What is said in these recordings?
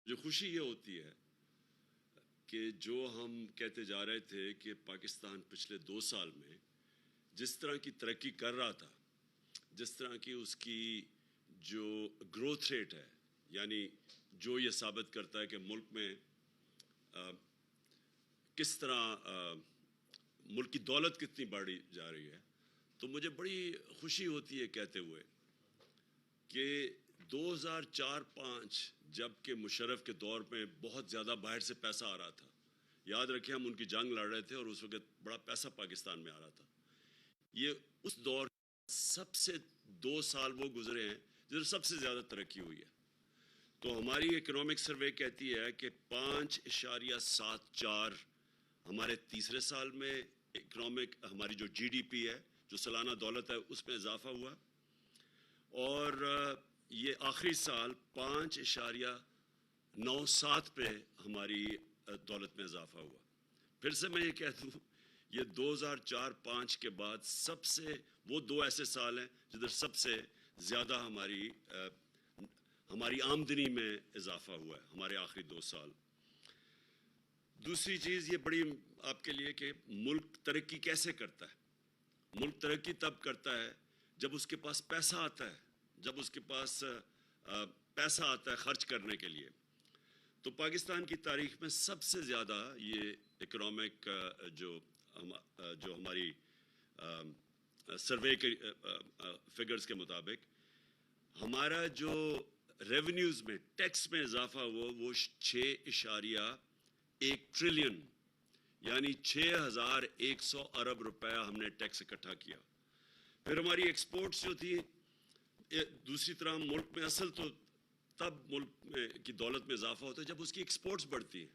جو خوشی یہ ہوتی ہے کہ جو ہم کہتے جا رہے تھے کہ پاکستان پچھلے 2 سال میں جس طرح کی ترقی کر رہا تھا، جس طرح کی اس کی جو گروتھ ریٹ ہے، یعنی جو یہ ثابت کرتا ہے کہ ملک میں کس طرح ملک کی دولت کتنی بڑھی جا رہی ہے، تو مجھے بڑی خوشی ہوتی ہے کہتے ہوئے کہ 2004-05 جب کہ مشرف کے دور میں بہت زیادہ باہر سے پیسہ آ رہا تھا، یاد رکھیں ہم ان کی جنگ لڑ رہے تھے اور اس وقت بڑا پیسہ پاکستان میں آ رہا تھا. یہ اس دور سب سے 2 سال وہ گزرے ہیں جب سب سے زیادہ ترقی ہوئی ہے. تو ہماری اکنامک سروے کہتی ہے کہ 5.74 ہمارے تیسرے سال میں اکنامک ہماری جو جی ڈی پی ہے، جو سالانہ دولت ہے، اس میں اضافہ ہوا، اور یہ آخری سال 5.97 پہ ہماری دولت میں اضافہ ہوا. پھر سے میں یہ کہہ دوں، یہ 2004-05 کے بعد سب سے وہ 2 ایسے سال ہیں جدھر سب سے زیادہ ہماری آمدنی میں اضافہ ہوا ہے، ہمارے آخری 2 سال. دوسری چیز یہ بڑی آپ کے لیے کہ ملک ترقی کیسے کرتا ہے. ملک ترقی تب کرتا ہے جب اس کے پاس پیسہ آتا ہے، جب اس کے پاس پیسہ آتا ہے خرچ کرنے کے لیے. تو پاکستان کی تاریخ میں سب سے زیادہ یہ اکنامک جو ہماری سروے کے فگرز کے مطابق ہمارا جو ریونیوز میں ٹیکس میں اضافہ ہوا وہ 6.1 ٹریلین یعنی 6,100 ارب روپیہ ہم نے ٹیکس اکٹھا کیا. پھر ہماری ایکسپورٹس جو تھی، دوسری طرح ملک میں اصل تو تب ملک میں کی دولت میں اضافہ ہوتا ہے جب اس کی ایکسپورٹس بڑھتی ہیں.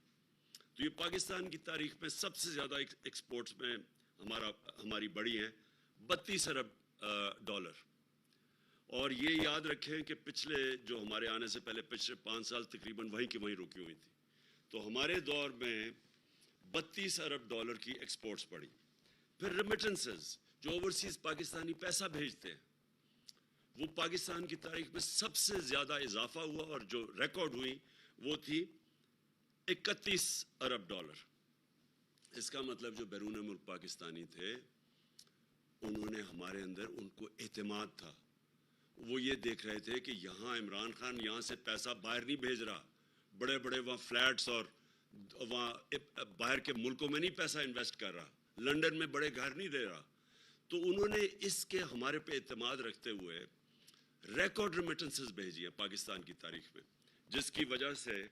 تو یہ پاکستان کی تاریخ میں سب سے زیادہ ایکسپورٹس میں ہماری بڑھی ہیں 32 ارب ڈالر. اور یہ یاد رکھیں کہ پچھلے جو ہمارے آنے سے پہلے پچھلے 5 سال تقریباً وہیں کی وہیں رکی ہوئی تھی. تو ہمارے دور میں 32 ارب ڈالر کی ایکسپورٹس بڑھی. پھر ریمیٹنسز جو اوورسیز پاکستانی پیسہ بھیجتے ہیں، وہ پاکستان کی تاریخ میں سب سے زیادہ اضافہ ہوا، اور جو ریکارڈ ہوئی وہ تھی 31 ارب ڈالر. اس کا مطلب جو بیرون ملک پاکستانی تھے انہوں نے ہمارے اندر ان کو اعتماد تھا. وہ یہ دیکھ رہے تھے کہ یہاں عمران خان یہاں سے پیسہ باہر نہیں بھیج رہا، بڑے بڑے وہاں فلیٹس اور وہاں باہر کے ملکوں میں نہیں پیسہ انویسٹ کر رہا، لنڈن میں بڑے گھر نہیں دے رہا. تو انہوں نے اس کے ہمارے پہ اعتماد رکھتے ہوئے ریکارڈ ریمیٹنسز بھیجی ہیں پاکستان کی تاریخ میں، جس کی وجہ سے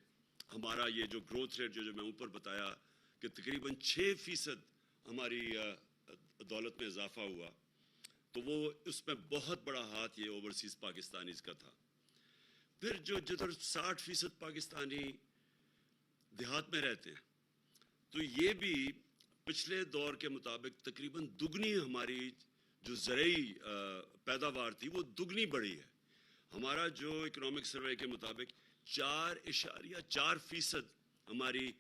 ہمارا یہ جو گروتھ ریٹ جو میں اوپر بتایا کہ تقریباً 6% ہماری دولت میں اضافہ ہوا، تو وہ اس میں بہت بڑا ہاتھ یہ اوورسیز پاکستانیز کا تھا. پھر جدھر 60% پاکستانی دیہات میں رہتے ہیں، تو یہ بھی پچھلے دور کے مطابق تقریباً دگنی ہماری جو زرعی پیداوار تھی وہ دگنی بڑھی ہے. ہمارا جو اکنامک سروے کے مطابق 4.4% ہماری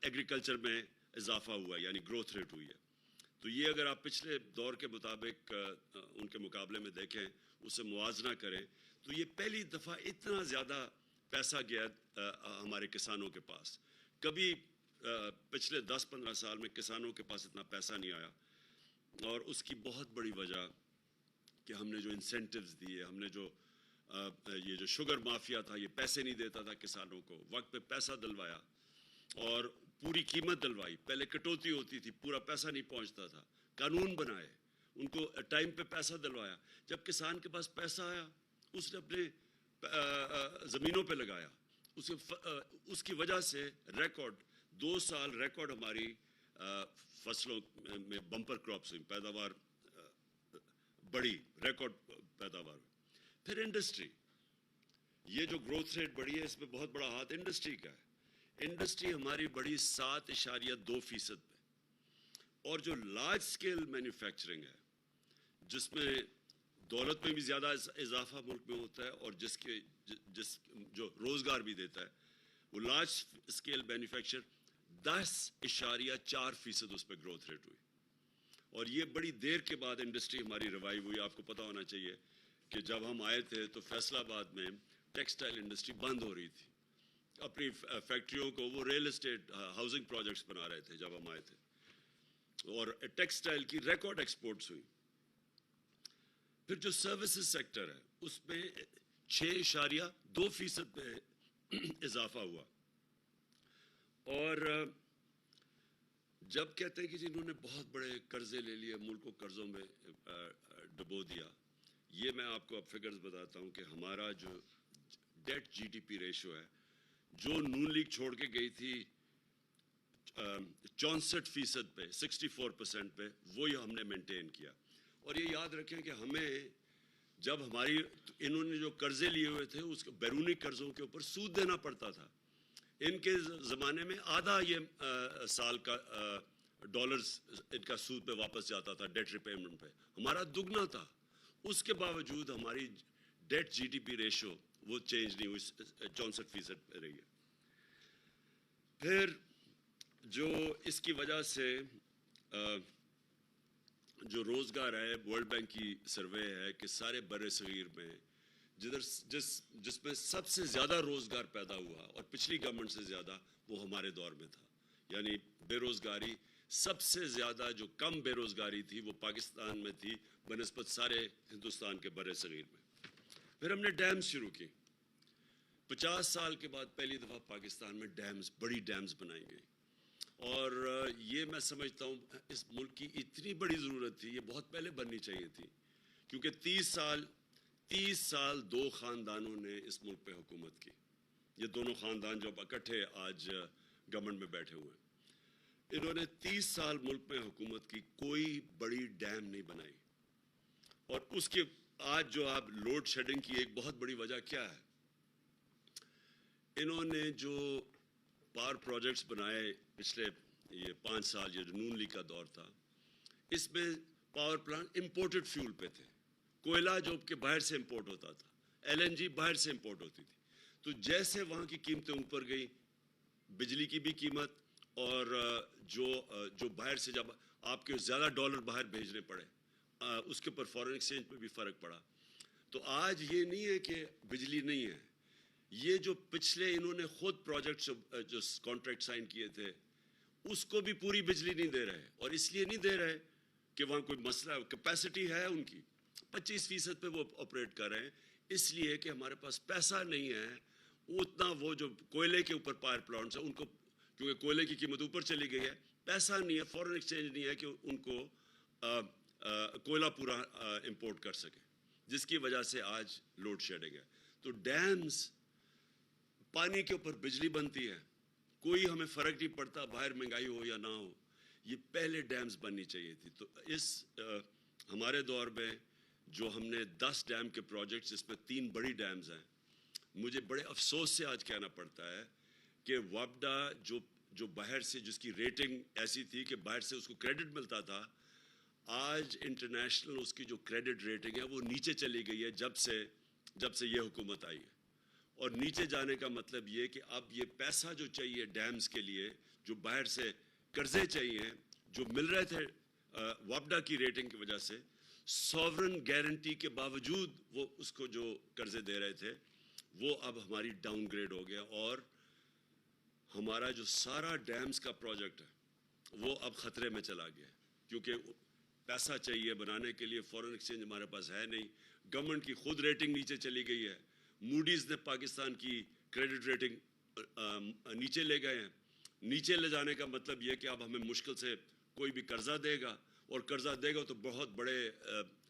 ایگریکلچر میں اضافہ ہوا ہے، یعنی گروتھ ریٹ ہوئی ہے. تو یہ اگر آپ پچھلے دور کے مطابق ان کے مقابلے میں دیکھیں، اسے موازنہ کریں، تو یہ پہلی دفعہ اتنا زیادہ پیسہ گیا ہمارے کسانوں کے پاس. کبھی پچھلے 10-15 سال میں کسانوں کے پاس اتنا پیسہ نہیں آیا، اور اس کی بہت بڑی وجہ کہ ہم نے جو انسینٹیوز دیے، ہم نے جو یہ جو شوگر مافیا تھا یہ پیسے نہیں دیتا تھا کسانوں کو، وقت پہ پیسہ دلوایا اور پوری قیمت دلوائی. پہلے کٹوتی ہوتی تھی، پورا پیسہ نہیں پہنچتا تھا، قانون بنائے، ان کو ٹائم پہ پیسہ دلوایا. جب کسان کے پاس پیسہ آیا اس نے اپنے زمینوں پہ لگایا، اس کی وجہ سے ریکارڈ 2 سال ریکارڈ ہماری فصلوں میں بمپر کراپس ہوئی، پیداوار بڑی، ریکارڈ پیداوار. پھر انڈسٹری، یہ جو گروتھ ریٹ بڑھی ہے اس میں بہت بڑا ہاتھ انڈسٹری کا ہے. انڈسٹری ہماری بڑی 7.2% پہ، اور جو لارج سکیل مینوفیکچرنگ ہے جس میں دولت میں بھی زیادہ اضافہ ملک میں ہوتا ہے اور جس جو روزگار بھی دیتا ہے، وہ لارج سکیل مینوفیکچر 10.4% اس پہ گروتھ ریٹ ہوئی. اور یہ بڑی دیر کے بعد انڈسٹری ہماری ریوائیو ہوئی. آپ کو پتہ ہونا چاہیے کہ جب ہم آئے تھے تو فیصل آباد میں ٹیکسٹائل انڈسٹری بند ہو رہی تھی. اپنی فیکٹریوں کو وہ ریل اسٹیٹ ہاؤسنگ پروجیکٹس بنا رہے تھے جب ہم آئے تھے، اور ٹیکسٹائل کی ریکارڈ ایکسپورٹس ہوئی. پھر جو سروسز سیکٹر ہے اس میں 6.2% پہ اضافہ ہوا. اور جب کہتے ہیں کہ جنہوں نے بہت بڑے قرضے لے لیے، ملک کو قرضوں میں ڈبو دیا، یہ میں آپ کو اب فگرز بتاتا ہوں کہ ہمارا جو debt G D P ratio ہے، جو نون لیگ چھوڑ کے گئی تھی 64% پہ، 64% پہ، وہی ہم نے مینٹین کیا. اور یہ یاد رکھیں کہ ہمیں جب انہوں نے جو قرضے لیے ہوئے تھے اس بیرونی قرضوں کے اوپر سود دینا پڑتا تھا. ان کے زمانے میں آدھا یہ سال کا ڈالرز ان کا سود پہ واپس جاتا تھا ڈیٹ ریپیمنٹ پہ، ہمارا دگنا تھا. اس کے باوجود ہماری debt G D P ratio وہ چینج نہیں ہوئی، 64% پہ رہی ہے. پھر جو اس کی وجہ سے جو روزگار ہے، ورلڈ بینک کی سروے ہے کہ سارے بر صغیر میں جس میں سب سے زیادہ روزگار پیدا ہوا اور پچھلی گورنمنٹ سے زیادہ، وہ ہمارے دور میں تھا. یعنی بے روزگاری سب سے زیادہ جو کم بے روزگاری تھی وہ پاکستان میں تھی بنسبت سارے ہندوستان کے بر صغیر میں. پھر ہم نے ڈیمز شروع کی. 50 سال کے بعد پہلی دفعہ پاکستان میں بڑی ڈیمز بنائی گئی. اور یہ میں سمجھتا ہوں اس ملک کی اتنی بڑی ضرورت تھی، یہ بہت پہلے بننی چاہیے تھی، کیونکہ 30 سال دو خاندانوں نے اس ملک پہ حکومت کی. یہ دونوں خاندان جو اکٹھے آج گورنمنٹ میں بیٹھے ہوئے ہیں، انہوں نے 30 سال ملک میں حکومت کی، کوئی بڑی ڈیم نہیں بنائی. اور اس کے آج جو آپ لوڈ شیڈنگ کی ایک بہت بڑی وجہ کیا ہے؟ انہوں نے جو پاور پروجیکٹس بنائے پچھلے یہ 5 سال، یہ نون لیگ کا دور تھا، اس میں پاور پلانٹ امپورٹڈ فیول پہ تھے. کوئلہ جو کہ باہر سے امپورٹ ہوتا تھا، ایل این جی باہر سے امپورٹ ہوتی تھی. تو جیسے وہاں کی قیمتیں اوپر گئی، بجلی کی بھی قیمت، اور جو باہر سے جب آپ کے زیادہ ڈالر باہر بھیجنے پڑے، اس کے اوپر فارن ایکسچینج پہ بھی فرق پڑا. تو آج یہ نہیں ہے کہ بجلی نہیں ہے، یہ جو پچھلے انہوں نے خود پروجیکٹ جو کانٹریکٹ سائن کیے تھے اس کو بھی پوری بجلی نہیں دے رہے. اور اس لیے نہیں دے رہے کہ وہاں کوئی مسئلہ، کیپیسٹی ہے ان کی 25% پہ وہ آپریٹ کر رہے ہیں، اس لیے کہ ہمارے پاس پیسہ نہیں ہے اتنا. وہ جو کوئلے کے اوپر پاور پلانٹس ہیں ان کو، کیونکہ کوئلے کی قیمت اوپر چلی گئی ہے، پیسہ نہیں ہے، فارن ایکسچینج نہیں ہے کہ ان کو کوئلہ پورا امپورٹ کر سکے، جس کی وجہ سے آج لوڈ شیڈنگ ہے. تو ڈیمز، پانی کے اوپر بجلی بنتی ہے، کوئی ہمیں فرق نہیں پڑتا باہر مہنگائی ہو یا نہ ہو، یہ پہلے ڈیمز بننی چاہیے تھی. تو اس ہمارے دور میں جو ہم نے 10 ڈیم کے پروجیکٹس، اس میں 3 بڑی ڈیمز ہیں، مجھے بڑے افسوس سے آج کہنا پڑتا ہے کہ وابڈا جو باہر سے، جس کی ریٹنگ ایسی تھی کہ باہر سے اس کو کریڈٹ ملتا تھا، آج انٹرنیشنل اس کی جو کریڈٹ ریٹنگ ہے وہ نیچے چلی گئی ہے جب سے یہ حکومت آئی ہے. اور نیچے جانے کا مطلب یہ کہ اب یہ پیسہ جو چاہیے ڈیمز کے لیے، جو باہر سے قرضے چاہیے جو مل رہے تھے وابڈا کی ریٹنگ کی وجہ سے، سوورن گارنٹی کے باوجود وہ اس کو جو قرضے دے رہے تھے، وہ اب ہماری ڈاؤن گریڈ ہو گیا. اور ہمارا جو سارا ڈیمز کا پروجیکٹ ہے وہ اب خطرے میں چلا گیا، کیونکہ پیسہ چاہیے بنانے کے لیے، فارن ایکسچینج ہمارے پاس ہے نہیں، گورنمنٹ کی خود ریٹنگ نیچے چلی گئی ہے، موڈیز نے پاکستان کی کریڈٹ ریٹنگ نیچے لے گئے ہیں. نیچے لے جانے کا مطلب یہ کہ اب ہمیں مشکل سے کوئی بھی قرضہ دے گا، اور قرضہ دے گا تو بہت بڑے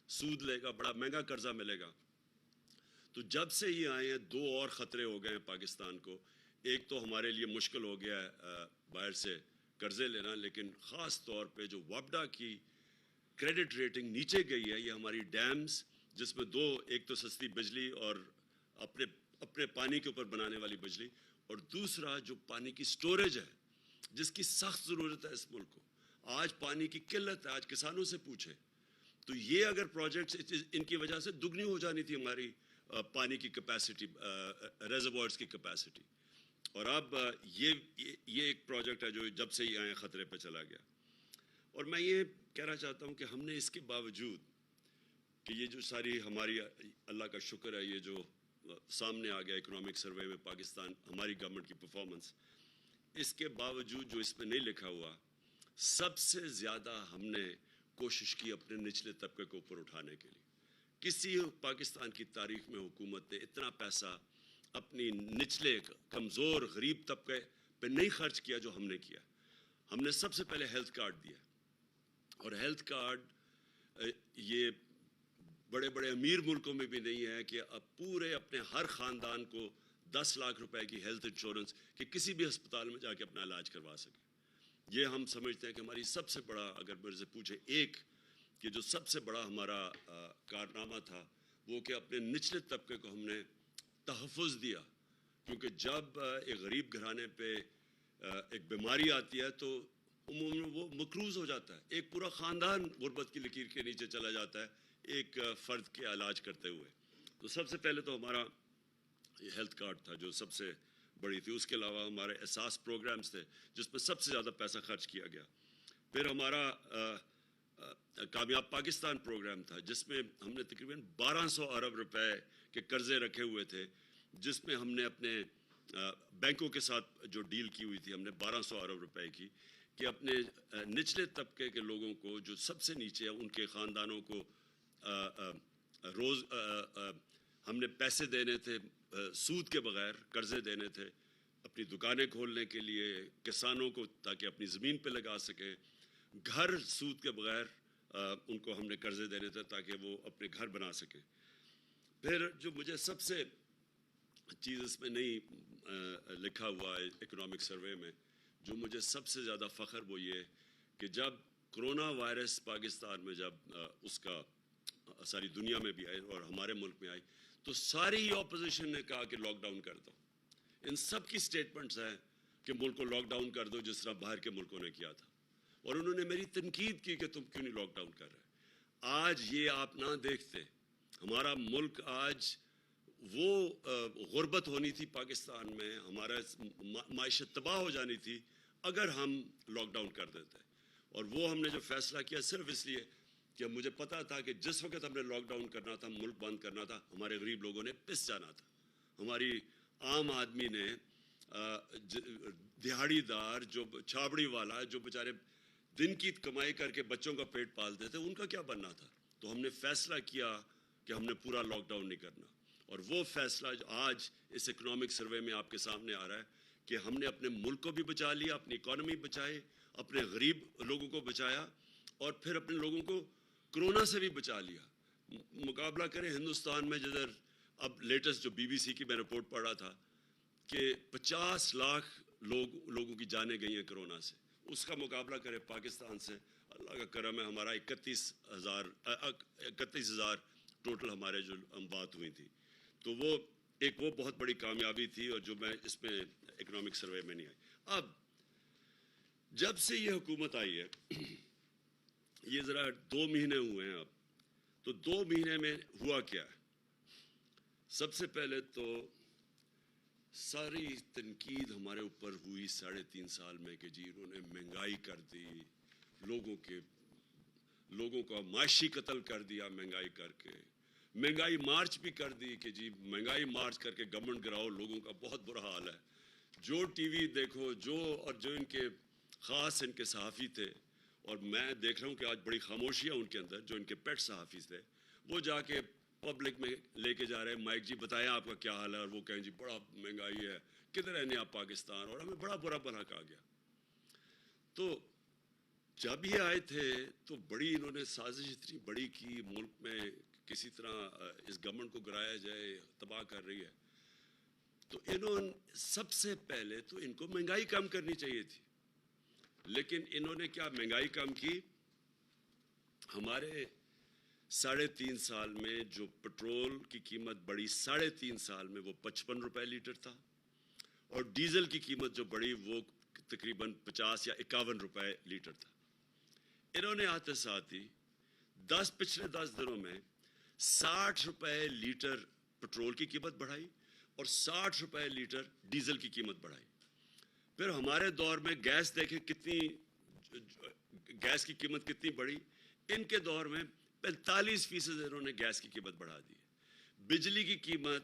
سود لے گا، بڑا مہنگا قرضہ ملے گا. تو جب سے یہ آئے ہیں 2 اور خطرے ہو گئے ہیں پاکستان کو. ایک تو ہمارے لیے مشکل ہو گیا ہے باہر سے قرضے لینا، لیکن خاص طور پہ جو وابڈا کی کریڈٹ ریٹنگ نیچے گئی ہے، یہ ہماری ڈیمز، جس میں 2، ایک تو سستی بجلی اور اپنے پانی کے اوپر بنانے والی بجلی، اور دوسرا جو پانی کی سٹوریج ہے جس کی سخت ضرورت ہے اس ملک کو. آج پانی کی قلت ہے، آج کسانوں سے پوچھے تو یہ اگر پروجیکٹس، ان کی وجہ سے دگنی ہو جانی تھی ہماری پانی کی کیپیسٹی، ریزروائرز کی کیپیسٹی. اور اب یہ ایک پروجیکٹ ہے جو جب سے ہی آئے خطرے پہ چلا گیا. اور میں یہ کہنا چاہتا ہوں کہ ہم نے اس کے باوجود کہ یہ جو ساری ہماری، اللہ کا شکر ہے، یہ جو سامنے آ گیا اکنامک سروے میں پاکستان ہماری گورنمنٹ کی پرفارمنس، اس کے باوجود جو اس میں نہیں لکھا ہوا، سب سے زیادہ ہم نے کوشش کی اپنے نچلے طبقے کو اوپر اٹھانے کے لیے. کسی پاکستان کی تاریخ میں حکومت نے اتنا پیسہ اپنی نچلے کمزور غریب طبقے پہ نہیں خرچ کیا جو ہم نے کیا. ہم نے سب سے پہلے ہیلتھ کارڈ دیا، اور ہیلتھ کارڈ یہ بڑے بڑے امیر ملکوں میں بھی نہیں ہے کہ اب پورے اپنے ہر خاندان کو 10 لاکھ روپے کی ہیلتھ انشورنس کہ کسی بھی ہسپتال میں جا کے اپنا علاج کروا سکے. یہ ہم سمجھتے ہیں کہ ہماری سب سے بڑا، اگر میرے سے پوچھے ایک کہ جو سب سے بڑا ہمارا کارنامہ تھا، وہ کہ اپنے نچلے طبقے کو ہم نے تحفظ دیا. کیونکہ جب ایک غریب گھرانے پہ ایک بیماری آتی ہے تو عموماً وہ مقروض ہو جاتا ہے، ایک پورا خاندان غربت کی لکیر کے نیچے چلا جاتا ہے ایک فرد کے علاج کرتے ہوئے. تو سب سے پہلے تو ہمارا یہ ہیلتھ کارڈ تھا جو سب سے بڑی تھی. اس کے علاوہ ہمارے احساس پروگرامز تھے جس پہ سب سے زیادہ پیسہ خرچ کیا گیا. پھر ہمارا کامیاب پاکستان پروگرام تھا جس میں ہم نے تقریباً 1200 ارب روپے کے قرضے رکھے ہوئے تھے، جس میں ہم نے اپنے بینکوں کے ساتھ جو ڈیل کی ہوئی تھی، ہم نے 1200 ارب روپے کی کہ اپنے نچلے طبقے کے لوگوں کو جو سب سے نیچے ہیں ان کے خاندانوں کو روز ہم نے پیسے دینے تھے سود کے بغیر، قرضے دینے تھے اپنی دکانیں کھولنے کے لیے، کسانوں کو تاکہ اپنی زمین پہ لگا سکیں، گھر سود کے بغیر ان کو ہم نے قرضے دینے تھے تاکہ وہ اپنے گھر بنا سکیں. پھر جو مجھے سب سے چیز اس میں نہیں لکھا ہوا ہے اکنامک سروے میں، جو مجھے سب سے زیادہ فخر وہ یہ کہ جب کرونا وائرس پاکستان میں جب اس کا ساری دنیا میں بھی آئی اور ہمارے ملک میں آئی تو ساری اپوزیشن نے کہا کہ لاک ڈاؤن کر دو. ان سب کی سٹیٹمنٹس ہیں کہ ملک کو لاک ڈاؤن کر دو جس طرح باہر کے ملکوں نے کیا تھا، اور انہوں نے میری تنقید کی کہ تم کیوں نہیں لاک ڈاؤن کر رہے. آج یہ آپ نہ دیکھتے، ہمارا ملک آج وہ غربت ہونی تھی پاکستان میں، ہمارا معیشت تباہ ہو جانی تھی اگر ہم لاک ڈاؤن کر دیتے. اور وہ ہم نے جو فیصلہ کیا صرف اس لیے کہ مجھے پتا تھا کہ جس وقت ہم نے لاک ڈاؤن کرنا تھا، ملک بند کرنا تھا، ہمارے غریب لوگوں نے پس جانا تھا. ہماری عام آدمی نے، دہاڑی دار جو چھابڑی والا جو بیچارے دن کی کمائی کر کے بچوں کا پیٹ پالتے تھے، ان کا کیا بننا تھا. تو ہم نے فیصلہ کیا کہ ہم نے پورا لاک ڈاؤن نہیں کرنا. اور وہ فیصلہ آج اس اکنامک سروے میں آپ کے سامنے آ رہا ہے کہ ہم نے اپنے ملک کو بھی بچا لیا، اپنی اکانومی بچائی، اپنے غریب لوگوں کو بچایا، اور پھر اپنے لوگوں کو کرونا سے بھی بچا لیا. مقابلہ کریں ہندوستان میں، جدھر اب لیٹسٹ جو BBC کی میں رپورٹ پڑھ رہا تھا کہ 50 لاکھ لوگوں کی جانیں گئی ہیں کرونا سے، اس کا مقابلہ کریں پاکستان سے. اللہ کا کرم ہے، ہمارا 31,000 ٹوٹل ہمارے جو اموات ہوئی تھی. تو وہ بہت بڑی کامیابی تھی، اور جو میں اس میں اکنامک سروے میں نہیں آئی. اب جب سے یہ حکومت آئی ہے، یہ ذرا 2 مہینے ہوئے ہیں اب، تو 2 مہینے میں ہوا کیا ہے؟ سب سے پہلے تو ساری تنقید ہمارے اوپر ہوئی 3.5 سال میں کہ جی انہوں نے مہنگائی کر دی، لوگوں کا معاشی قتل کر دیا مہنگائی کر کے، مہنگائی مارچ بھی کر دی کہ جی مہنگائی مارچ کر کے گورنمنٹ گراؤ، لوگوں کا بہت برا حال ہے. جو ٹی وی دیکھو، جو ان کے خاص ان کے صحافی تھے، اور میں دیکھ رہا ہوں کہ آج بڑی خاموشیاں ان کے اندر، جو ان کے پیٹ صحافی تھے، وہ جا کے پبلک میں لے کے جا رہے ہیں مائک، جی بتائیں آپ کا کیا حال ہے، اور وہ کہیں جی بڑا مہنگائی ہے، کدھر رہنے آپ پاکستان، اور ہمیں بڑا برا بھلا کہا گیا. تو جب یہ آئے تھے تو بڑی انہوں نے سازش اتنی بڑی کی، ملک میں کسی طرح اس گورنمنٹ کو گرایا جائے، تباہ کر رہی ہے. تو انہوں سب سے پہلے تو ان کو مہنگائی کم کرنی چاہیے تھی، لیکن انہوں نے کیا مہنگائی کم کی؟ ہمارے 3.5 سال میں جو پٹرول کی قیمت بڑھی 3.5 سال میں، وہ 55 روپے لیٹر تھا، اور ڈیزل کی قیمت جو بڑھی وہ تقریباً 50 یا 51 روپے لیٹر تھا. انہوں نے آتے ساتھ ہی پچھلے 10 دنوں میں 60 روپے لیٹر پٹرول کی قیمت بڑھائی اور 60 روپے لیٹر ڈیزل کی قیمت بڑھائی. پھر ہمارے دور میں گیس دیکھیں گیس کی قیمت کتنی بڑھی. ان کے دور میں 45% انہوں نے گیس کی قیمت بڑھا دی. بجلی کی قیمت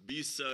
20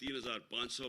3500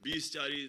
20-40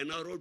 NRO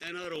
NRO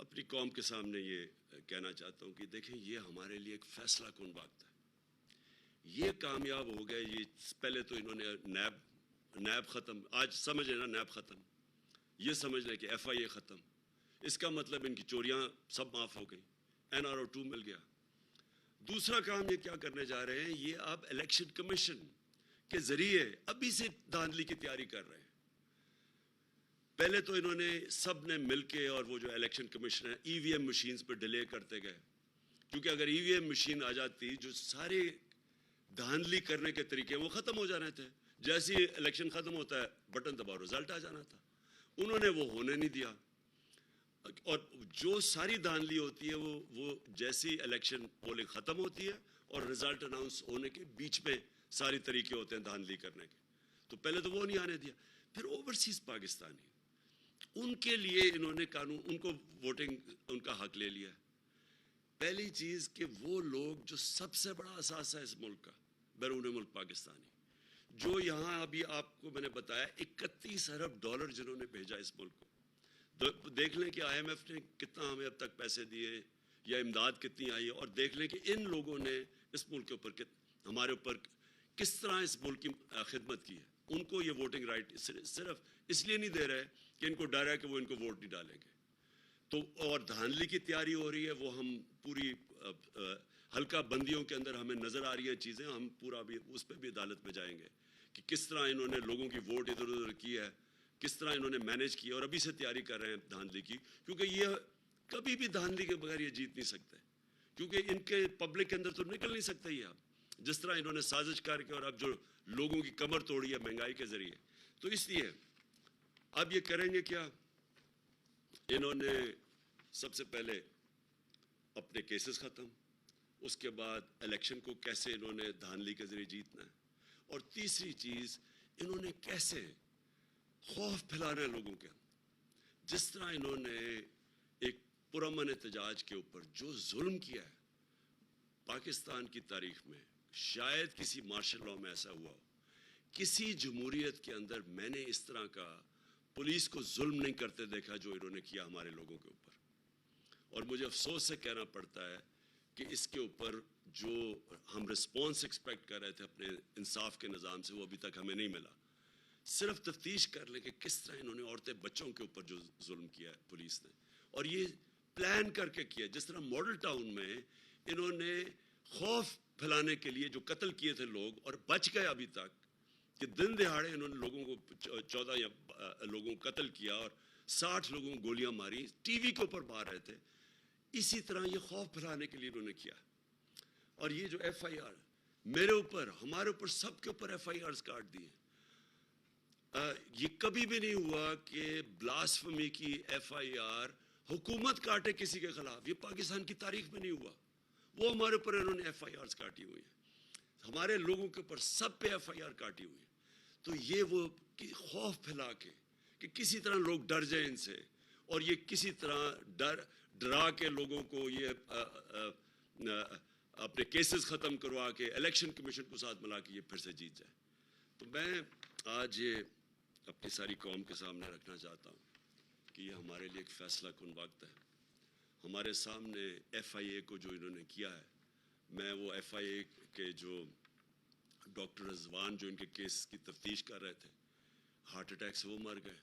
اپنی قوم کے سامنے یہ کہنا چاہتا ہوں کہ دیکھیں یہ ہمارے لیے ایک فیصلہ کن وقت ہے. یہ کامیاب ہو گئے. یہ پہلے تو انہوں نے نیب ختم, آج سمجھ لینا نیب ختم, یہ سمجھ لیں کہ ایف آئی اے ختم. اس کا مطلب ان کی چوریاں سب معاف ہو گئی, NRO 2 مل گیا. دوسرا کام یہ کیا کرنے جا رہے ہیں, یہ اب الیکشن کمیشن کے ذریعے ابھی سے دھاندلی کی تیاری کر رہے ہیں. پہلے تو انہوں نے سب نے مل کے, اور وہ جو الیکشن کمیشن ہے EVM مشینز پہ ڈیلے کرتے گئے, کیونکہ اگر EVM مشین آ جاتی جو سارے دھاندلی کرنے کے طریقے وہ ختم ہو جانے تھے. جیسے ہی الیکشن ختم ہوتا ہے بٹن دباؤ رزلٹ آ جانا تھا. انہوں نے وہ ہونے نہیں دیا, اور جو ساری دھاندلی ہوتی ہے وہ جیسی الیکشن پولنگ ختم ہوتی ہے اور رزلٹ اناؤنس ہونے کے بیچ میں ساری طریقے ہوتے ہیں دھاندلی کرنے کے. تو پہلے تو وہ نہیں آنے دیا. پھر اوورسیز پاکستانی, ان کے لیے انہوں نے قانون, ان کو ووٹنگ ان کا حق لے لیا. پہلی چیز کہ وہ لوگ جو سب سے بڑا اثاثہ ہے اس ملک کا, بیرون ملک پاکستانی, جو یہاں ابھی آپ کو میں نے بتایا 31 ارب ڈالر جنہوں نے بھیجا اس ملک کو. دیکھ لیں کہ IMF نے کتنا ہمیں اب تک پیسے دیے یا امداد کتنی آئی ہے, اور دیکھ لیں کہ ان لوگوں نے اس ملک کے اوپر ہمارے اوپر کس طرح اس ملک کی خدمت کی ہے. ان کو یہ ووٹنگ رائٹ صرف اس لیے نہیں دے رہے کہ ان کو ڈر ہے کہ وہ ان کو ووٹ نہیں ڈالیں گے. تو اور دھاندلی کی تیاری ہو رہی ہے, وہ ہم پوری حلقہ بندیوں کے اندر ہمیں نظر آ رہی ہیں چیزیں. ہم پورا بھی اس پہ بھی عدالت میں جائیں گے کہ کس طرح انہوں نے لوگوں کی ووٹ ادھر ادھر کی ہے, کس طرح انہوں نے مینیج کی, اور ابھی سے تیاری کر رہے ہیں دھاندلی کی. کیونکہ یہ کبھی بھی دھاندلی کے بغیر یہ جیت نہیں سکتے, کیونکہ ان کے پبلک کے اندر تو نکل نہیں سکتے یہ آپ, جس طرح انہوں نے سازش کر کے اور اب جو لوگوں کی کمر توڑی ہے مہنگائی کے ذریعے. تو اس لیے اب یہ کریں گے کیا, انہوں نے سب سے پہلے اپنے کیسز ختم, اس کے بعد الیکشن کو کیسے انہوں نے دھاندلی کے ذریعے جیتنا ہے, اور تیسری چیز انہوں نے کیسے خوف پھیلانا ہے لوگوں کے. جس طرح انہوں نے ایک پرامن احتجاج کے اوپر جو ظلم کیا ہے پاکستان کی تاریخ میں, شاید کسی مارشل لاء میں ایسا ہوا ہو. کسی جمہوریت کے اندر میں نے اس طرح کا پولیس کو ظلم نہیں کرتے دیکھا جو انہوں نے کیا ہمارے لوگوں کے اوپر. اور مجھے افسوس سے کہنا پڑتا ہے کہ اس کے اوپر جو ہم رسپانس ایکسپیکٹ کر رہے تھے اپنے انصاف کے نظام سے, وہ ابھی تک ہمیں نہیں ملا. صرف تفتیش کر لیں کہ کس طرح انہوں نے عورتیں بچوں کے اوپر جو ظلم کیا ہے پولیس نے, اور یہ پلان کر کے کیا. جس طرح ماڈل ٹاؤن میں انہوں نے خوف پھیلانے کے لیے جو قتل کیے تھے لوگ, اور بچ گئے ابھی تک, کہ دن دہاڑے انہوں نے لوگوں کو 14 یا لوگوں کو قتل کیا اور 60 لوگوں کو گولیاں ماری, ٹی وی کے اوپر مار رہے تھے. اسی طرح یہ خوف پھیلانے کے لیے انہوں نے کیا. اور یہ جو FIR میرے اوپر, ہمارے اوپر, سب کے اوپر FIRs کاٹ دیے. یہ کبھی بھی نہیں ہوا کہ بلاسفمی کی FIR حکومت کاٹے کسی کے خلاف, یہ پاکستان کی تاریخ میں نہیں ہوا. وہ ہمارے اوپر انہوں نے FIRs کاٹی ہوئی ہیں, ہمارے لوگوں کے اوپر سب پہ FIR کاٹی ہوئی ہیں. تو یہ وہ خوف پھیلا کے کہ کسی طرح لوگ ڈر جائیں ان سے, اور یہ کسی طرح ڈرا کے لوگوں کو یہ اپنے کیسز ختم کروا کے الیکشن کمیشن کو ساتھ ملا کے یہ پھر سے جیت جائے. تو میں آج یہ اپنی ساری قوم کے سامنے رکھنا چاہتا ہوں کہ یہ ہمارے لیے ایک فیصلہ کن وقت ہے. ہمارے سامنے FIA کو جو انہوں نے کیا ہے, میں وہ FIA کے جو ڈاکٹر رضوان جو ان کے کیس کی تفتیش کر رہے تھے, ہارٹ اٹیک سے وہ مر گئے,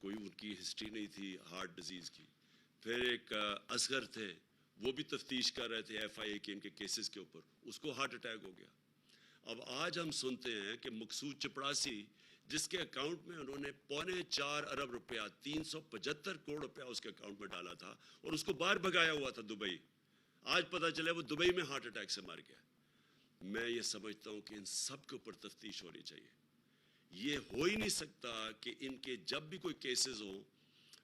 کوئی ان کی ہسٹری نہیں تھی ہارٹ ڈیزیز کی. پھر ایک اصغر تھے, وہ بھی تفتیش کر رہے تھے FIA کے ان کے کیسز کے اوپر, اس کو ہارٹ اٹیک ہو گیا. اب آج ہم سنتے ہیں کہ مقصود چپڑاسی, جس کے اکاؤنٹ میں انہوں نے 4.25 ارب روپیہ 375 کروڑ روپیہ اس کے اکاؤنٹ میں ڈالا تھا, اور اس کو باہر بھگایا ہوا تھا دبئی, آج پتہ چلا وہ دبئی میں ہارٹ اٹیک سے مر گیا. میں یہ سمجھتا ہوں کہ ان سب کے اوپر تفتیش ہونی چاہیے. یہ ہو ہی نہیں سکتا کہ ان کے جب بھی کوئی کیسز ہوں,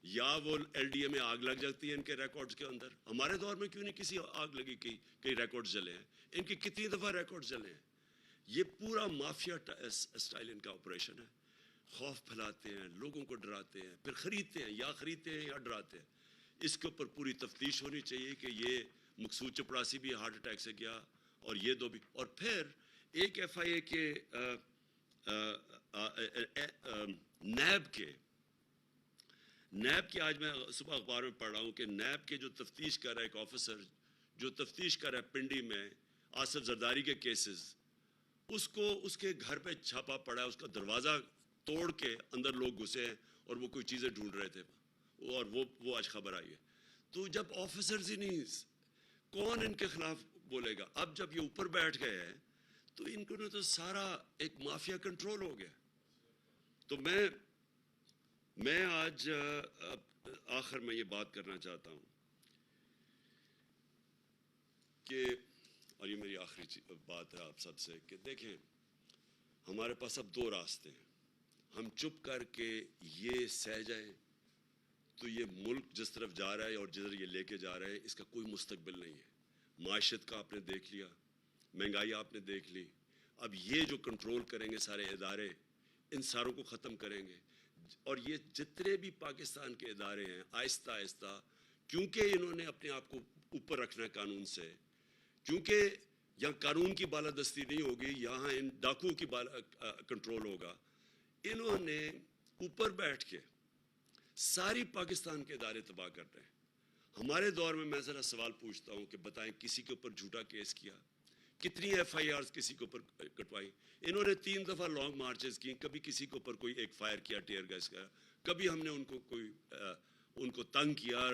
یا وہ LDA میں آگ لگ جاتی ہے ان کے ریکارڈز کے اندر. ہمارے دور میں کیوں نہیں کسی آگ لگی, کئی ریکارڈز جلے ہیں, ان کی کتنی دفعہ ریکارڈز جلے ہیں. یہ پورا مافیا اسٹائل ان کا آپریشن ہے. خوف پھیلاتے ہیں, لوگوں کو ڈراتے ہیں, پھر خریدتے ہیں, یا خریدتے ہیں یا ڈراتے ہیں. اس کے اوپر پوری تفتیش ہونی چاہیے کہ یہ مقصود چپڑاسی بھی ہارٹ اٹیک سے گیا, اور یہ دو بھی. اور پھر ایک FIA کے نیب کے نیب کی آج میں صبح اخبار میں پڑھ رہا ہوں کہ نیب کے جو تفتیش کر رہا ہے ایک آفیسر جو تفتیش کر رہا ہے پنڈی میں آصف زرداری کے کیسز، اس کو اس کے گھر پہ چھاپا پڑا ہے، اس کا دروازہ توڑ کے اندر لوگ گھسے ہیں اور وہ کوئی چیزیں ڈھونڈ رہے تھے اور وہ آج خبر آئی ہے. تو جب آفیسرز ہی نہیں، کون ان کے خلاف بولے گا؟ اب جب یہ اوپر بیٹھ گئے ہیں تو ان کو تو سارا ایک مافیا کنٹرول ہو گیا. تو میں آج آخر میں یہ بات کرنا چاہتا ہوں کہ، اور یہ میری آخری بات ہے آپ سب سے، کہ دیکھیں ہمارے پاس اب دو راستے ہیں. ہم چپ کر کے یہ سہ جائیں تو یہ ملک جس طرف جا رہا ہے اور جدھر یہ لے کے جا رہے ہیں اس کا کوئی مستقبل نہیں ہے. معیشت کا آپ نے دیکھ لیا، مہنگائی آپ نے دیکھ لی. اب یہ جو کنٹرول کریں گے سارے ادارے، ان ساروں کو ختم کریں گے. اور یہ جتنے بھی پاکستان کے ادارے ہیں آہستہ آہستہ، کیونکہ انہوں نے اپنے آپ کو اوپر رکھنا ہے قانون سے، کیونکہ یہاں قانون کی بالادستی نہیں ہوگی، یہاں ان ڈاکوؤں کی کنٹرول ہوگا. انہوں نے اوپر بیٹھ کے ساری پاکستان کے ادارے تباہ کر رہے ہیں. ہمارے دور میں میں ذرا سوال پوچھتا ہوں کہ بتائیں کسی کے اوپر جھوٹا کیس کیا؟ کتنی ایف آئی آرز کسی کے اوپر کٹوائی؟ انہوں نے 3 دفعہ لانگ مارچز کی، کبھی کسی کے اوپر کوئی ایک فائر کیا، ٹیئر گیس کا، کبھی ہم نے ان کو تنگ کیا،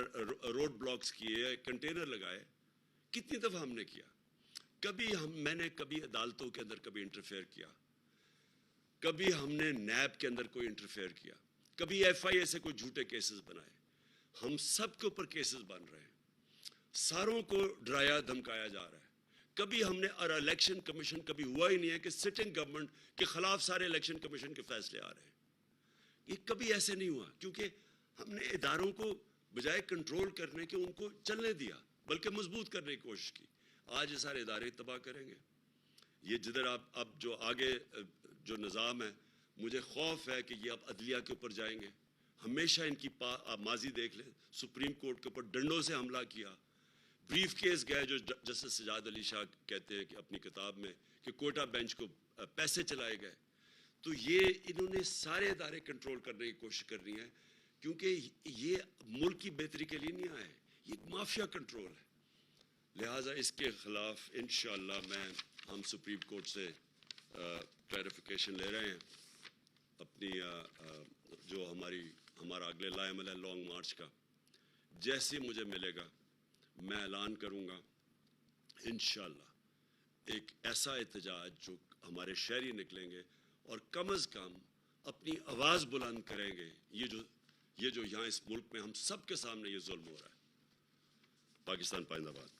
روڈ بلاکس کیے، کنٹینر لگائے. کتنی دفعہ ہم نے کیا؟ میں نے کبھی عدالتوں کے اندر کبھی انٹرفیئر کیا؟ کبھی ہم نے نیب کے اندر کوئی انٹرفیئر کیا؟ کبھی ایف آئی اے سے کوئی جھوٹے کیسز بنائے؟ ہم سب کے اوپر کیسز بن رہے ہیں، ساروں کو ڈرایا دھمکایا جا رہا ہے. کبھی ہم نے، اور الیکشن کمیشن کبھی ہوا ہی نہیں ہے کہ سٹنگ گورنمنٹ کے خلاف سارے الیکشن کمیشن کے فیصلے آ رہے ہیں. یہ کبھی ایسے نہیں ہوا، کیونکہ ہم نے اداروں کو بجائے کنٹرول کرنے کے ان کو چلنے دیا، بلکہ مضبوط کرنے کی کوشش کی. آج یہ سارے ادارے تباہ کریں گے. یہ جدھر اب جو آگے جو نظام ہے، مجھے خوف ہے کہ یہ اب عدلیہ کے اوپر جائیں گے. ہمیشہ ان کی ماضی دیکھ لیں، سپریم کورٹ کے اوپر ڈنڈوں سے حملہ کیا. بریف کیس گئے، جو جسٹس سجاد علی شاہ کہتے ہیں کہ اپنی کتاب میں کہ کوئٹہ بینچ کو پیسے چلائے گئے. تو یہ انہوں نے سارے ادارے کنٹرول کرنے کی کوشش کر رہی ہیں، کیونکہ یہ ملک کی بہتری کے لیے نہیں آئے، یہ مافیا کنٹرول ہے. لہٰذا اس کے خلاف انشاءاللہ ہم سپریم کورٹ سے کلیریفیکیشن لے رہے ہیں. اپنی جو ہمارا اگلے لائے عمل ہے لانگ مارچ کا، جیسے مجھے ملے گا میں اعلان کروں گا انشاءاللہ ایک ایسا احتجاج جو ہمارے شہری نکلیں گے اور کم از کم اپنی آواز بلند کریں گے. یہ جو یہاں اس ملک میں ہم سب کے سامنے یہ ظلم ہو رہا ہے. پاکستان پائندہ باد.